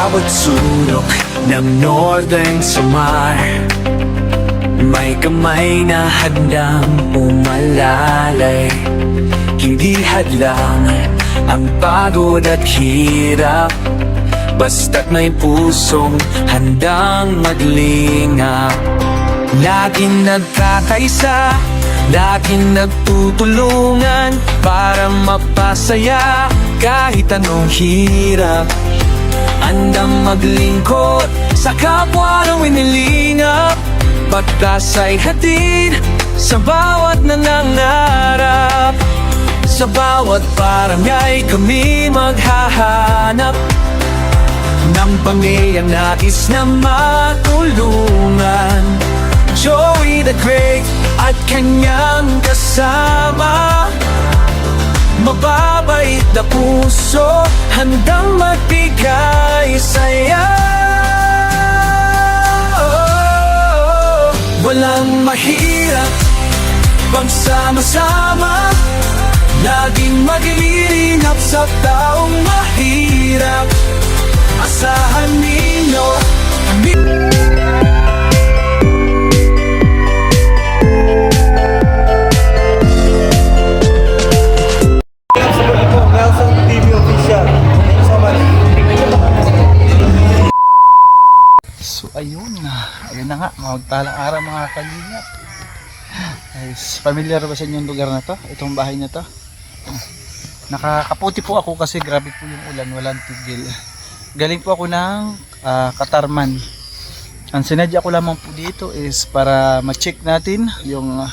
bawat sulok ng Northern Samar. May kamay na handang umalalay, hindi hadlang ang pagod at hirap, basta't may pusong handang maglingap. Laging nagkakaisa, laging nagtutulungan para mapasaya kahit anong hirap. Handang maglingkod sa kapwa ng winilingap, pagtas ay hatid sa bawat nangangarap. Sa bawat barangay kami maghahanap ng pamilyang nais na matulungan. Joey the Great at kanyang kasama, mababait na puso, handang magbigay saya. Walang mahirap pag sama-sama, laging maglilingap sa taong mahirap. Asahan ninyo kami. Nelson TV Official. Thank you so much. So ayun na nga, magtalang araw mga kalingap. Guys, familiar ba sa inyo yung lugar na to? Itong bahay na to? Nakakaputi po ako kasi grabe po yung ulan, walang tigil. Galing po ako ng Katarman. Ang sinadya ko lamang po dito is para ma-check natin yung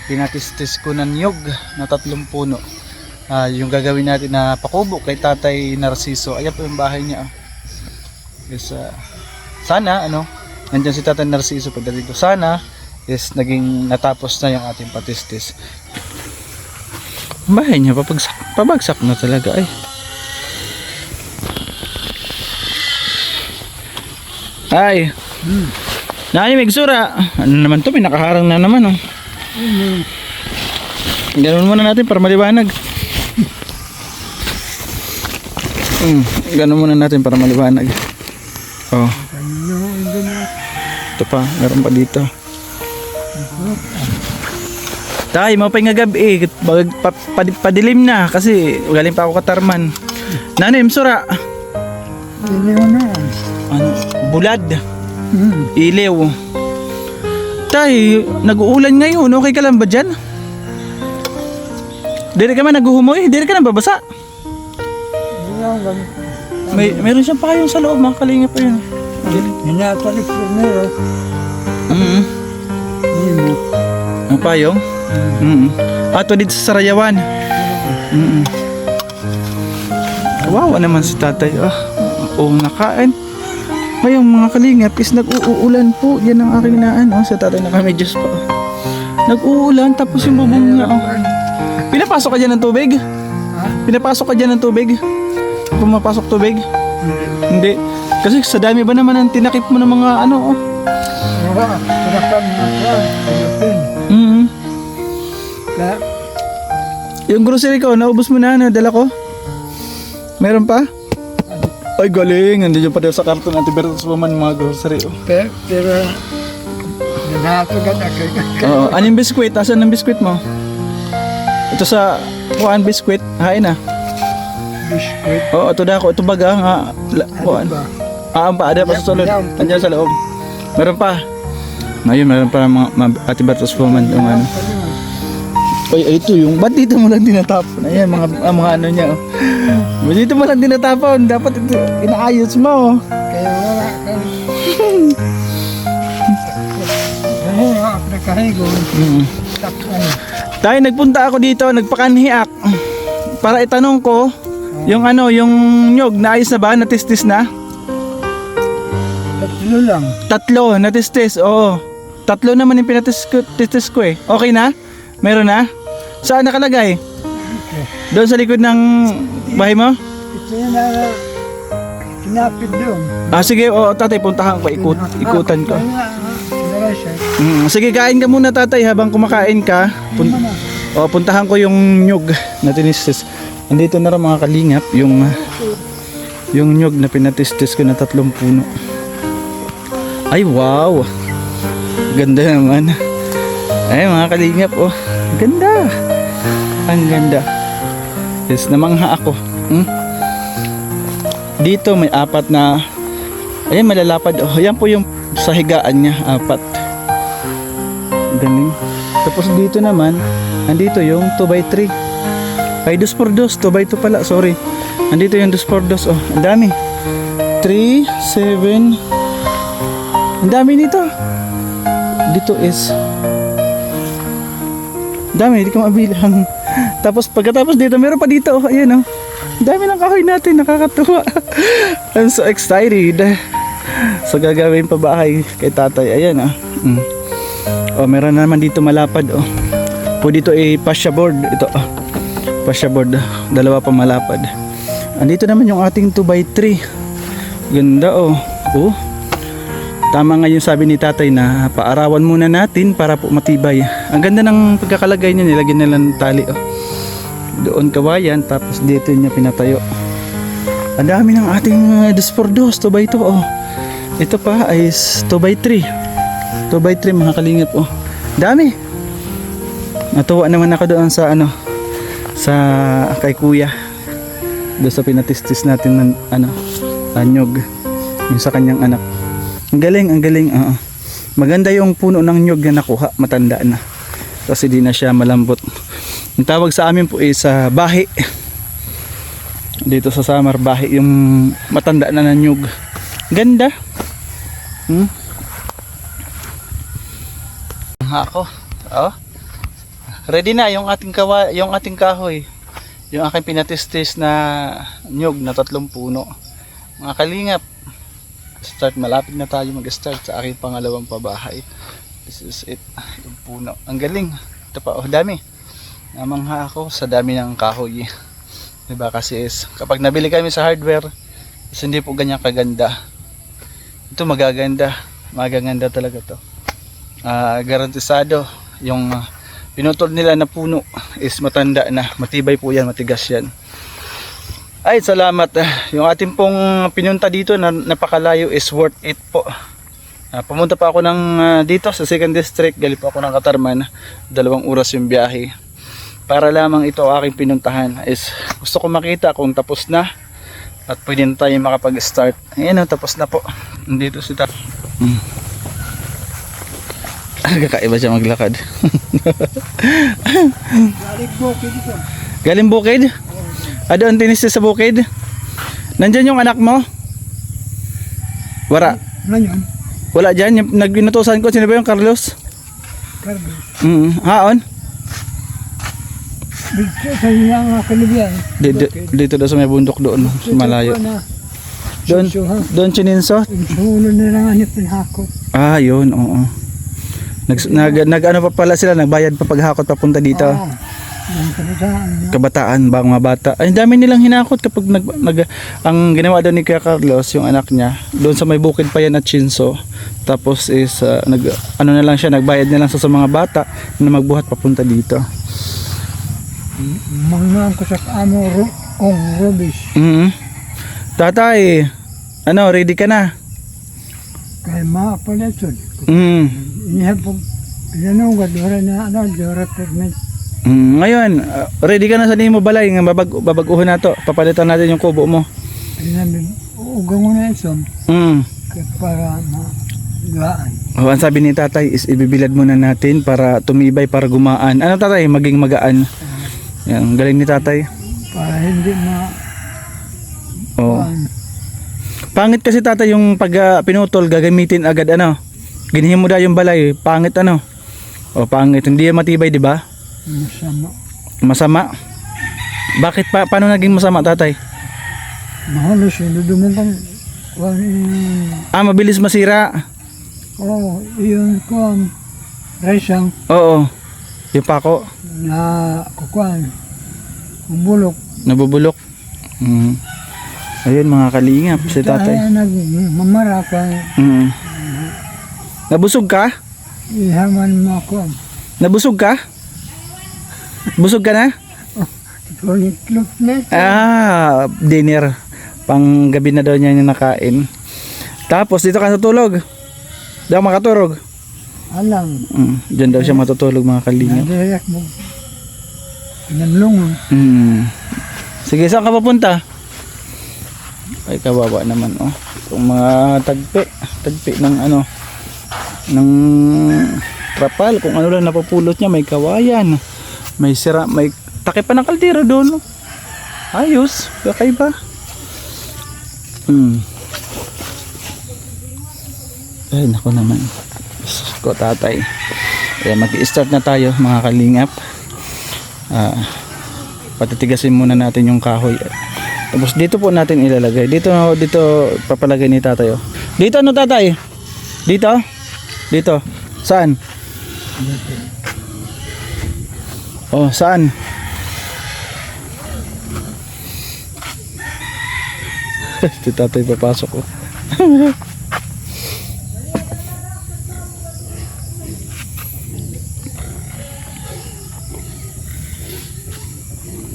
pinatistis ko ng niyog na 3 puno. Yung gagawin natin na pakubo kay Tatay Narciso. Ayan po yung bahay niya. Yes, sana nandiyan si Tatay Narciso pagdating ko. Sana is naging natapos na yung ating patistis. Bahay niya pabagsak na talaga ay. Ay. Nani migsura. Ano naman to, pinakaharang na naman Ganun muna natin para maliwanag. Ganun muna natin para maliwanag. Oh. Ito pa, meron pa dito. Tay, mo pa nga gabi padilim na kasi galing pa ako Katarman. Nanim sura. Iliw na. Bulad. Iliw. Tay, nag-uulan ngayon. Okay ka lang ba dyan? Dire ka man naghuhumoy? Dire ka na babasa? Meron siyang payong sa loob, mga kalingap pa yun. Hinatalik primero. Ang payong? Ato dito sa Sarayawan. Kawawa naman si tatay. Nakain. Ngayong mga kalingap is nag-uulan po. Yan ang aking naan. Sa tatay na kami Diyos pa. Nag-uulan tapos yung bubong niya. Pinapasok ka dyan ng tubig? Pinapasok ka dyan ng tubig? Pumapasok tubig? Hindi. Kasi sa dami ba naman ang tinakip mo ng mga Yung grocery ko, naubos mo na, dala ko? Meron pa? Ay galing, nandiyan pa daw sa karton Antibertus Woman mga grocery. Pero naghatagad ako. Anong biskwit? Asan ang biskwit mo? Ito sa kuhaan biskwit, hain na. Biskuit. Ito na ako, ito baga nga. Kuhaan. Ang pa, ada pa sa sulod. Andiyan sa loob. Meron pa. Ngayon, meron pa mga Antibertus Woman. Ay, ito yung, ba't dito mo lang tinatapon? Ayan, mga ano niya. Ba't dito mo lang tinatapon? Dapat ito, inaayos mo. Kaya wala ka. Aprikahigo. Tayo, nagpunta ako dito, nagpakanhiak. Para itanong ko, yung nyog, naayos na ba? Natistis na? 3 lang. 3, natistis, oo. 3 naman yung pinatistis ko eh. Okay na? Meron na? Saan nakalagay? Doon sa likod ng bahay mo? Ito yung kinapit doon. Sige, tatay, puntahan ko, ikutan ko. Siya. Sige, kain ka muna tatay habang kumakain ka. Puntahan ko yung nyug na tinistis. Andito na rin mga kalingap, yung yung nyug na pinatistis ko na 3 puno. Ay wow, ganda naman. Ay mga kalingap, oh, ganda, ang ganda. Yes, namangha ako. Dito may 4 na, ayan, malalapad. Oh, yan po yung sa higaan niya, 4. Galing. Tapos dito naman, andito yung 2x3. Ay, 2x2, 2x2 pala, sorry. Andito yung 2x2, oh, ang dami. 3, 7. Ang dami nito. Dito is dami, hindi ko mabilang. Tapos pagkatapos dito, meron pa dito, oh, ayan, oh. Ang dami ng kahoy natin, nakakatuwa. I'm so excited. So gagawin pa bahay kay tatay, ayan, ah. Oh, meron na naman dito malapad, oh. Po dito ay fascia board, ito, oh. Fascia board, 2 pa malapad. Andito naman yung ating 2x3. Ganda, oh. Oh. Tama nga yung sabi ni tatay na paarawan muna natin para po matibay. Ang ganda ng pagkakalagay niya, nilagyan nila ng tali, oh. Doon kawayan, tapos dito niya pinatayo. Ang dami ng ating 2x2, 2x2, oh. Ito pa ay 2x3. 2x3 mga kalingap, oh. Dami. Natuwa naman ako doon sa ano, sa kay kuya. Doon sa pinatistis natin ng ano, anyog. Yung sa kanyang anak. Ang galing, ang galing. Maganda yung puno ng nyug na nakuha, matanda na. Kasi di na siya malambot. Yung tawag sa amin po is bahi. Dito sa Samar, bahi yung matanda na nyug. Ganda. Ako. Oh. Ready na yung ating kahoy. Yung aking pinatistis na nyug na 3 puno. Mga kalingap, malapit na tayo mag-start sa aking pangalawang pabahay. This is it, yung puno. Ang galing. Ito pa, oh, dami. Namangha ako sa dami ng kahoy. Diba, kasi is kapag nabili kami sa hardware, is hindi po ganyan kaganda. Ito magaganda talaga to. Garantisado yung pinutol nila na puno is matanda na, matibay po yan, matigas yan. Ay, salamat. Yung ating pong pinunta dito na napakalayo is worth it po. Pumunta pa ako ng dito sa 2nd District, galing po ako ng Katarman, 2 oras yung biyahe. Para lamang ito aking pinuntahan is gusto ko makita kung tapos na at pwede na tayo makapag-start. Ayan, tapos na po. Dito si Tata. Kakaiba siya maglakad. Galing bukid? Doon tinistis sa bukid? Nandyan yung anak mo? Wala? Ngayon, Wala dyan? Yung nagbinutusan ko, sino ba yung Carlos? Carlos. Haon? Dito sa iyang kalibyan. Dito daw sa may bundok doon, sa malayo. Doon chininso? Sulo nila nga niya pinahakot. Yun, oo. Nag-ano pa pala sila, nagbayad pa paghakot papunta dito. Yung Kabataan, mga bata. Ay, dami nilang hinakot kapag ang ginawa daw ni Kuya Carlos, yung anak niya, doon sa may bukid pa yan at Chinso. Tapos is, ano na lang siya, nagbayad na lang sa mga bata na magbuhat papunta dito. mga ko sa amo rubis. Tatay, ano, ready ka na? Kaya mga paletod. Iniha po, pinanugad, wala na dora permit. Ngayon, ready ka na sa nimo balay nga babaguhan nato. Papalitan natin yung kubo mo. Pinabi, ugang mo na isom. Para magaan. Ang sabi ni tatay is ibibilad muna natin para tumibay, para gumaan. Ano tatay? Maging magaan. Yan, galing ni tatay. Para hindi Pangit kasi tatay yung pag pinutol, gagamitin agad ano. Ginihim mo da yung balay, pangit ano. Pangit, hindi yan matibay, di ba? Masama. Bakit paano naging masama tatay? Mahalos yun, dumungkang mabilis masira. Yun ko resang. Oo. Yung pako Na kukuan. Bubulok. nabubulok. Ayun mga kalingap si tatay. Nagmamara ka. Nabusog ka? Ihaman mo ako. Nabusog ka? Busog ka na? Ulit-ulit. Dinner. Pang gabi na daw niya yung nakain. Tapos dito ka natutulog. Daw makaturog. Alang. Diyan daw siya matutulog mga kalingap. Nadayak mo. Pinanlungon. Sige, saan ka papunta? Ay, kawawa naman, oh. Itong mga tagpi ng ano, ng trapal, kung ano lang napupulot niya, may kawayan, may sira, may takip pa ng kaldero doon, oh. Ayos, kakaiba. Ay, naku naman. Ko tatay. Ayan, mag-i-start na tayo mga kalingap. Patitigasin muna natin yung kahoy. Tapos dito po natin ilalagay. Dito papalagay ni tatay. Oh. Dito ano tatay? Dito? Dito. Saan? Oh, saan? Si tatay papasok ko.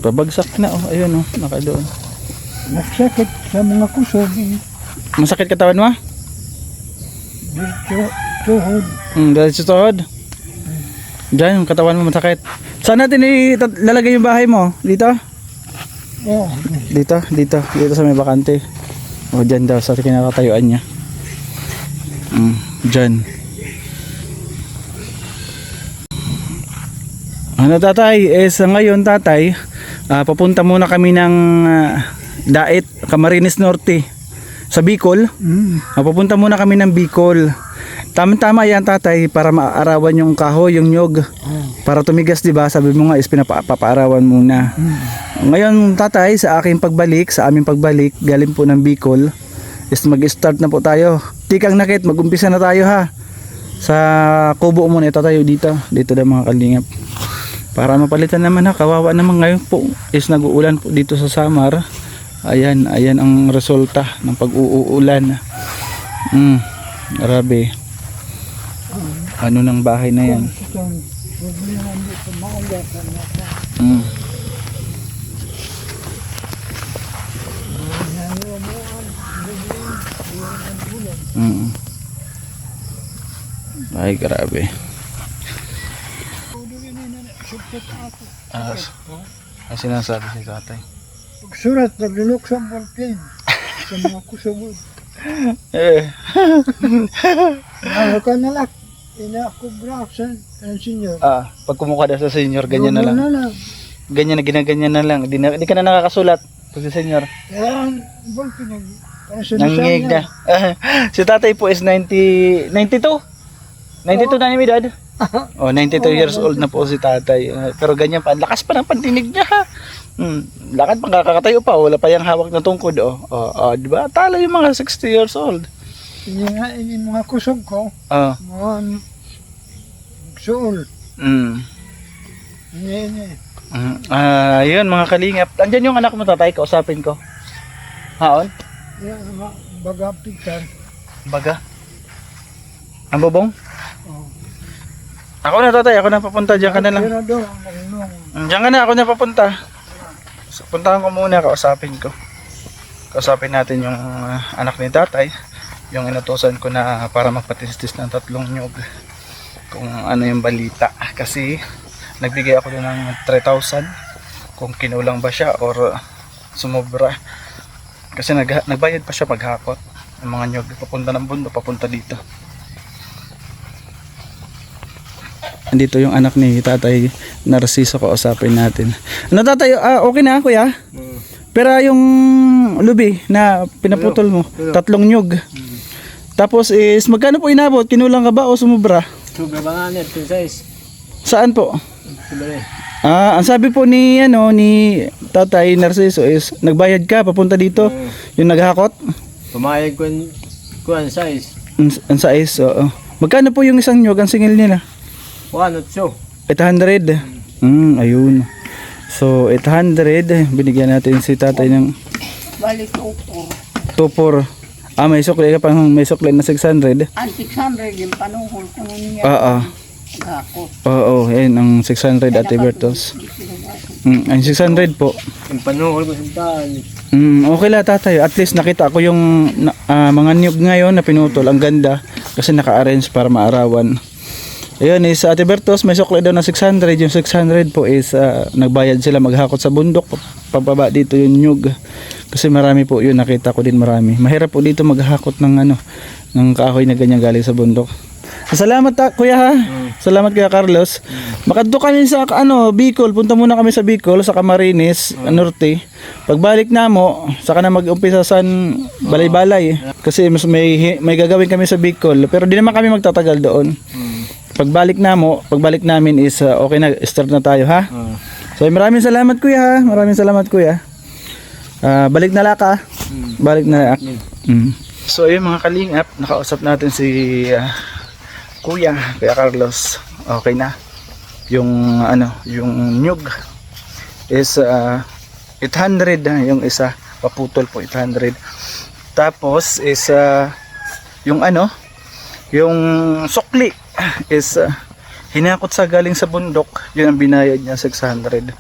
Pabagsak na, oh. Ayun, oh. Nakadoon. Nagsakit sa mga kusog. Masakit katawan mo? Dito, tuhod. Dahil sa tuhod? Diyan, yung katawan mo masakit. Saan natin ilalagay yung bahay mo? Dito? Oh, Dito sa may bakante. O, dyan daw sa kinakatayuan niya. Dyan. Ano tatay? Sa ngayon tatay, papunta muna kami ng Dait, Camarines Norte sa Bicol. Papunta muna kami ng Bicol. Tama-tama yan tatay, para maarawan yung kahoy, yung nyog. Para tumigas, di ba? Sabi mo nga is pinapaarawan muna. Ngayon tatay, sa aming pagbalik, galing po ng Bicol, is mag-start na po tayo. Tikang nakit, mag-umpisa na tayo ha. Sa kubo muna ito tayo dito na mga kalingap. Para mapalitan naman ha, kawawa naman ngayon po is nag-uulan po dito sa Samar. Ayan ang resulta ng pag-uulan. Grabe. Ano ng bahay na yan? Ay, grabe. Ang sinasabi si tatay. Pagsurat, naglulok sa volcano. Sa mga kusog. Ano ka nalak? Ina ako braksan. Ang senyor. Pag kumuha daw sa senior, ganyan na lang. Ganyan na, ginaganyan na lang. Di ka na nakakasulat. Pag sa senior. Kaya ang volcano. Nangig na. Si tatay po is 92 na ni edad. 92 years old na po si tatay. Pero ganyan pa, ang lakas pa ng pandinig niya ha. Lakad pang kakatayo pa, wala pa yung hawak na tungkod. Di ba? Tala yung mga 60 years old. Ini mga kusog ko. Mga suol. Ini. Ayun mga kalingap. Andyan yung anak mo tatay, kausapin ko. Haon? Yan, mga baga pikan. Baga? Ang bubong? Oh. Ako na tatay, ako na papunta. Diyan ka na lang. Diyan ka na, ako na papunta. So, puntahan ko muna, kausapin ko. Kausapin natin yung anak ni tatay. Yung inutusan ko na para magpatistis ng 3 nyog. Kung ano yung balita. Kasi nagbigay ako doon ng 3,000. Kung kinulang ba siya or sumobra. Kasi nagbayad pa siya paghakot. Yung mga nyog, papunta ng bundo, papunta dito. Andito yung anak ni tatay Narciso, kausapin natin. Ano tatay, okay na kuya? Pero yung lubi na pinaputol mo, 3 nyog. Tapos is magkano po inabot? Kinulang ka ba o sumubra? Sobra ba nga net, size? Saan po? Sobra. Ang sabi po ni tatay Narciso is nagbayad ka papunta dito, yung naghakot? Pumayag ko ang size. Ang size, oo. Magkano po yung isang nyog ang singil nila? 800. Ayun. So 800, binigyan natin si tatay ng Balik 2-4. May sukli ka pang may sukli na 600. Ang 600 yung panuhol ko nun niya. Oo. Gako. Oo, yan ang 600 Ate Bertos. Ang 600 po. Yung panuhol ko sa daan. Okay lang tatay. At least nakita ko yung mga niyog ngayon na pinutol. Ang ganda. Kasi naka-arrange para maarawan. Ayun is Ate Bertos, may sukli daw na 600. Yung 600 po is nagbayad sila maghakot sa bundok. Pababa dito yung niyog. Kasi marami po yun. Nakita ko din marami. Mahirap po dito maghakot ng ng kahoy na ganyan galing sa bundok. Salamat kuya ha. Salamat kuya Carlos. Makadto kami sa Bicol. Punta muna kami sa Bicol sa Camarines, Norte. Pagbalik na mo, saka na mag-umpisa sa balay-balay. Kasi mas may gagawin kami sa Bicol, pero di naman kami magtatagal doon. Pagbalik namin is okay na, start na tayo ha. So maraming salamat kuya ha. Maraming salamat kuya. Balik na laka. Balik na laka. So ayun mga kalingap, nakausap natin si Kuya Carlos. Okay na. Yung yung nyug is 800 yung isa, paputol po 800. Tapos is yung yung sukli is hinakot sa galing sa bundok, yun ang binayad niya 600.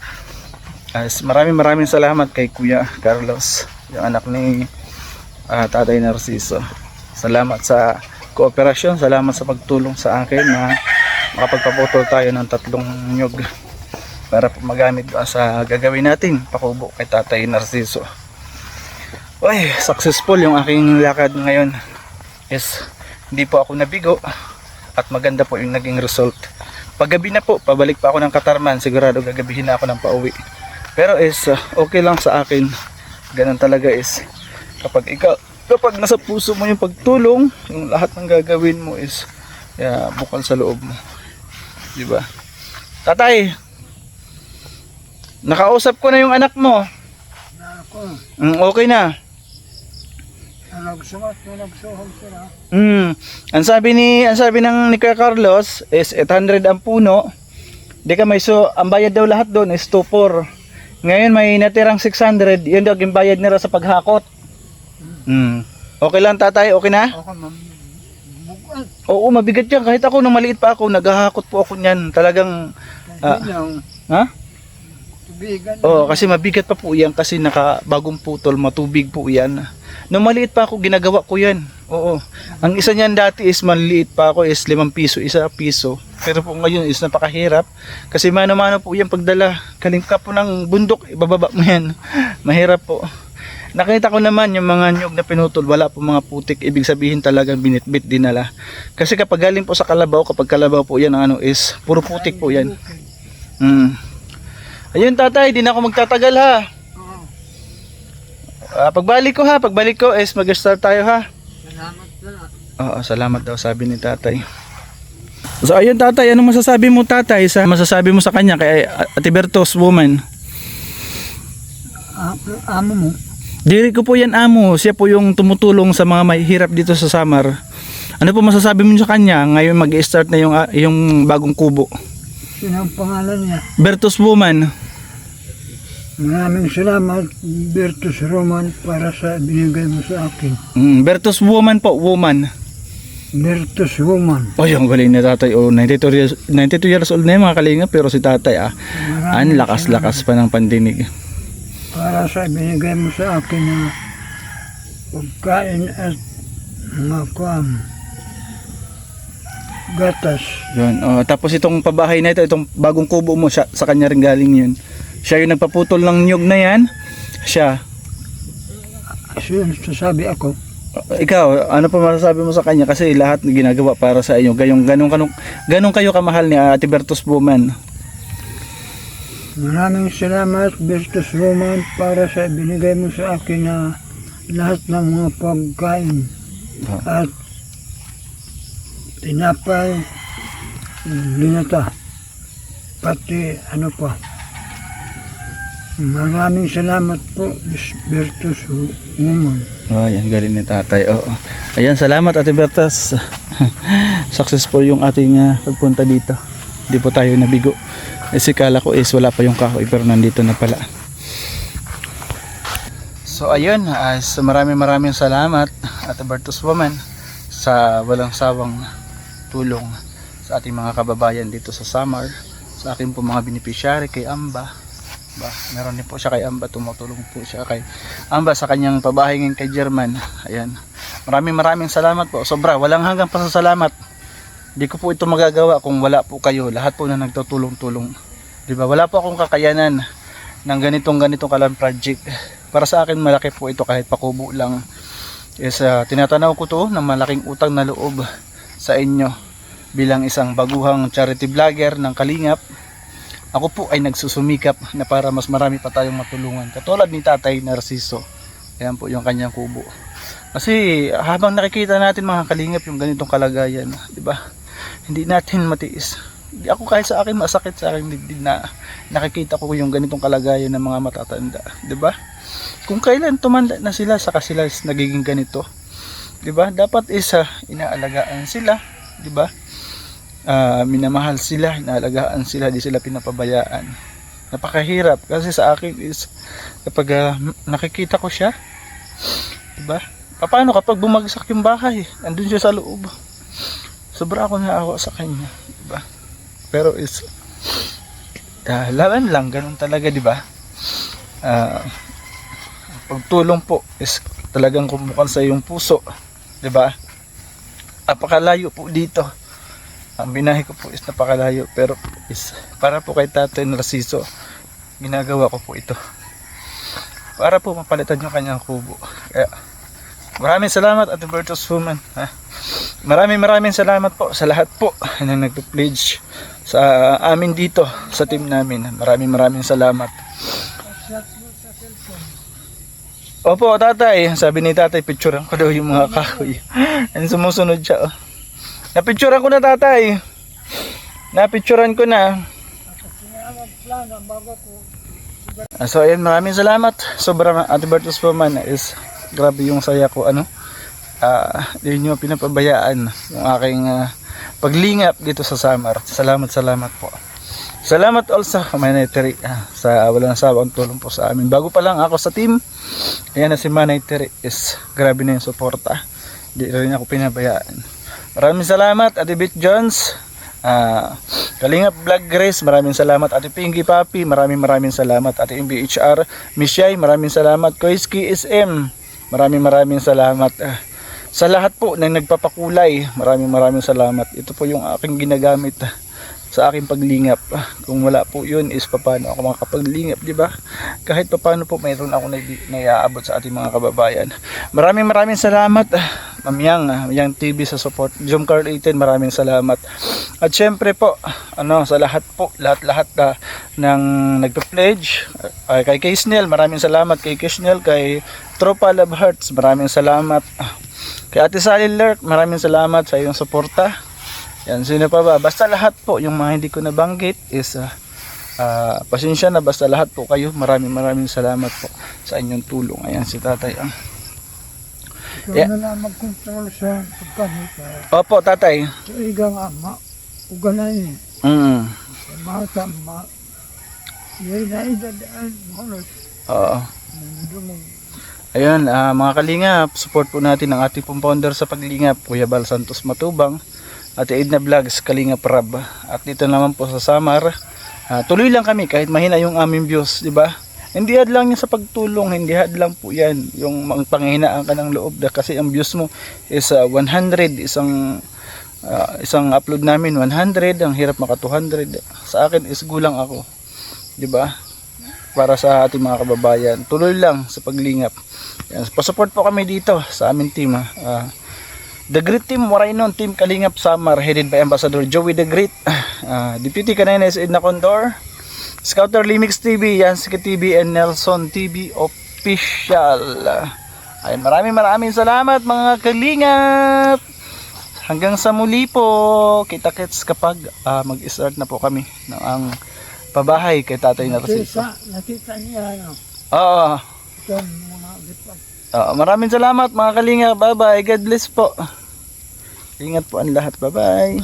Maraming salamat kay Kuya Carlos, yung anak ni Tatay Narciso. Salamat sa kooperasyon, salamat sa pagtulong sa akin na makapagpaputol tayo ng 3 nyug para magamit sa gagawin natin pakubo kay Tatay Narciso. Uy, successful yung aking lakad ngayon. Yes, hindi po ako nabigo at maganda po yung naging result. Paggabi na po, pabalik pa ako ng Katarman, sigurado gagabihin na ako ng pauwi. Pero is okay lang sa akin. Ganun talaga is kapag nasa puso mo yung pagtulong, yung lahat ng gagawin mo is bukal sa loob mo. Diba? Tatay, nakausap ko na yung anak mo. Okay na. Nagsuhat na nagsuhog sila. Ang sabi ni Kuya Carlos is 800 ang puno. Di ka ang bayad daw lahat doon is 2,400. Ngayon may natirang 600, yun daw yung bayad nila sa paghakot. Okay lang tatay, okay na? Okay, ma'am. Bukas. Oo, mabigat yan. Kahit ako nung maliit pa ako, naghahakot po ako niyan. Talagang ha? Tubigan. Oo, kasi mabigat pa po yan kasi bagong putol, matubig po yan. Nung maliit pa ako, ginagawa ko yan. Oo. Ang isa niyan dati is maliit pa ako is 5 piso, 1 piso. Pero po ngayon is napakahirap. Kasi mano-mano po yan pagdala. Kalingkap po ng bundok, ibababa mo yan. Mahirap po. Nakita ko naman yung mga nyug na pinutol, wala po mga putik. Ibig sabihin talagang binitbit dinala. Kasi kapag galing po sa kalabaw, kapag kalabaw po yan, is puro putik po yan. Ayun tatay, di na ako magtatagal ha. Pagbalik ko is mag-start tayo ha. Salamat na. Oo, salamat daw sabi ni tatay. So ayun tatay, anong masasabi mo tatay masasabi mo sa kanya kay Ate Bertos woman? Amo mo. Diri ko po yan amo, siya po yung tumutulong sa mga mahihirap dito sa Samar. Ano po masasabi mo sa kanya ngayon mag-start na yung bagong kubo? Sino ang pangalan niya? Bertos woman. Maraming salamat, Bertus Roman, para sa binigay mo sa akin. Bertos woman po, woman. Bertus Woman. Oh, yung galing na tatay. 92 years old na yung mga kalinga, pero si tatay ang lakas-lakas pa ng pandinig. Para sa binigay mo sa akin na pagkain at mga gatas. Yun. Tapos itong pabahay na ito, itong bagong kubo mo, sa kanya rin galing yun. Siya yung nagpaputol ng nyug na yan. Siya. Sabi ako. Ikaw, ano pa masasabi mo sa kanya? Kasi lahat ginagawa para sa inyo. Ganun kayo kamahal ni Ate Bertos Woman. Maraming salamat, Bertus Roman, para sa binigay mo sa akin na lahat ng mga pagkain at tinapay, linata, pati ano pa. Maraming salamat po, Bertus Woman. Yan galing ni tatay. Ayan, salamat Ate Bertas. Successful yung ating pagpunta dito. Hindi po tayo nabigo. Kasi kala ko is wala pa yung kahoy pero nandito na pala. So ayun, maraming salamat Ate Bertos Woman sa walang sawang tulong sa ating mga kababayan dito sa Samar, sa aking po mga beneficiary kay Amba, Ba, meron din po siya kay Amba, tumutulong po siya kay Amba sa kanyang pabahay ngayon kay German. Ayan. Maraming salamat po. Sobra, walang hanggang pasasalamat. Hindi ko po ito magagawa kung wala po kayo. Lahat po na nagtutulong-tulong. 'Di ba? Wala po akong kakayanan ng ganitong kalang project. Para sa akin malaki po ito kahit pakubo lang. Is tinatanaw ko to ng malaking utang na loob sa inyo bilang isang baguhang charity vlogger ng Kalingap. Ako po ay nagsusumikap na para mas marami pa tayong matulungan. Katulad ni Tatay Narciso. Ayan po yung kanyang kubo. Kasi habang nakikita natin mga Kalingap yung ganitong kalagayan, 'di ba? Hindi natin matiis. Hindi ako kahit sa akin masakit sa akin dibdib na nakikita ko yung ganitong kalagayan ng mga matatanda, 'di ba? Kung kailan tumanda na sila saka sila nagiging ganito. 'Di ba? Dapat inaalagaan sila, 'di ba? Minamahal sila, inaalagaan sila, di sila pinapabayaan. Napakahirap kasi sa akin is kapag nakikita ko siya, 'di ba? Paano kapag bumagsak yung bahay, andun siya sa loob. Sobra ako naawa sa kanya, 'di ba? Pero is laban lang, ganun talaga, 'di ba? Pagtulong po is talagang kumukan sa iyong puso, 'di ba? Napakalayo po dito. Ang binahe ko po is napakalayo, pero is para po kay Tatay Narciso, ginagawa ko po ito. Para po mapalitan yung kanyang kubo. Kaya maraming salamat Ate Virtuous Woman. Maraming salamat po sa lahat po na nagpo-pledge sa amin dito sa team namin. Maraming salamat. Opo, Tatay. Sabi ni Tatay, picturean ko daw yung mga kahoy. And sumusunod siya. Oh. Napicturean ko na, Tatay. Napicturean ko na. So ayan, maraming salamat. Sobrang Ate Virtuous Woman is grabe yung saya ko. Hindi nyo pinapabayaan yung aking paglingap dito sa Samar. Salamat po. Salamat also Manay Terry sa walang sawang tulong po sa amin. Bago pa lang ako sa team, ayan na si Manay Terry is grabe na yung suporta. Hindi rin ako pinabayaan. Maraming salamat Ate Bit Jones, Kalingap Vlog Grace, maraming salamat Ate Pinky Papi, maraming salamat Ate MBHR, Miss Yai, maraming salamat Koiski SM, maraming salamat sa lahat po na nagpapakulay, maraming salamat. Ito po yung aking ginagamit sa aking paglingap. Kung wala po yun is paano ako makapaglingap, di ba? Kahit paano po mayroon ako naiaabot sa ating mga kababayan. Maraming salamat Ma'am Yang TV sa support. Jom Carl 18, maraming salamat. At syempre po sa lahat ng nagpe-pledge, kay Kisnel, maraming salamat kay Kisnel, kay Tropa Love Hearts, maraming salamat. Kay Ate Sally Lurk, maraming salamat sa iyong suporta. Yan, sino pa ba? Basta lahat po, yung mga hindi ko nabanggit is pasensya na, basta lahat po kayo. Maraming salamat po sa inyong tulong. Ayan si Tatay. Ikaw na lang mag-control sa pagkamita. Opo, Tatay. Sa igang ama, uganay. Mata, yun na idadaan. Oo. Ayun, mga Kalingap, support po natin ang ating pong founder sa paglingap, Kuya Bal Santos Matubang, Ate Edna Vlogs, Kalingap Rab. At dito naman po sa Samar, tuloy lang kami kahit mahina yung aming views, di ba? Hindi hadlang yan sa pagtulong, hindi hadlang po yan yung panghinaan ka ng loob kasi ang views mo is 100, isang upload namin 100, ang hirap maka 200. Sa akin is gulang ako, di ba? Para sa ating mga kababayan, tuloy lang sa paglingap. Yan, pa-support po kami dito sa aming team. The Great Team Morainon, Team Kalingap Samar, headed by Ambassador Joey The Great, Deputy Kanina is Edna Condor, Scouter Limix TV, Yansika TV, and Nelson TV Official. Ay, maraming salamat mga Kalingap. Hanggang sa muli po, kita-kits kapag mag-start na po kami ng ang pabahay kay Tatay Narciso. Nakita niya, Oo. itong mga lipat. Maraming salamat mga Kalingap. Bye bye. God bless po. Ingat po ang lahat. Bye bye.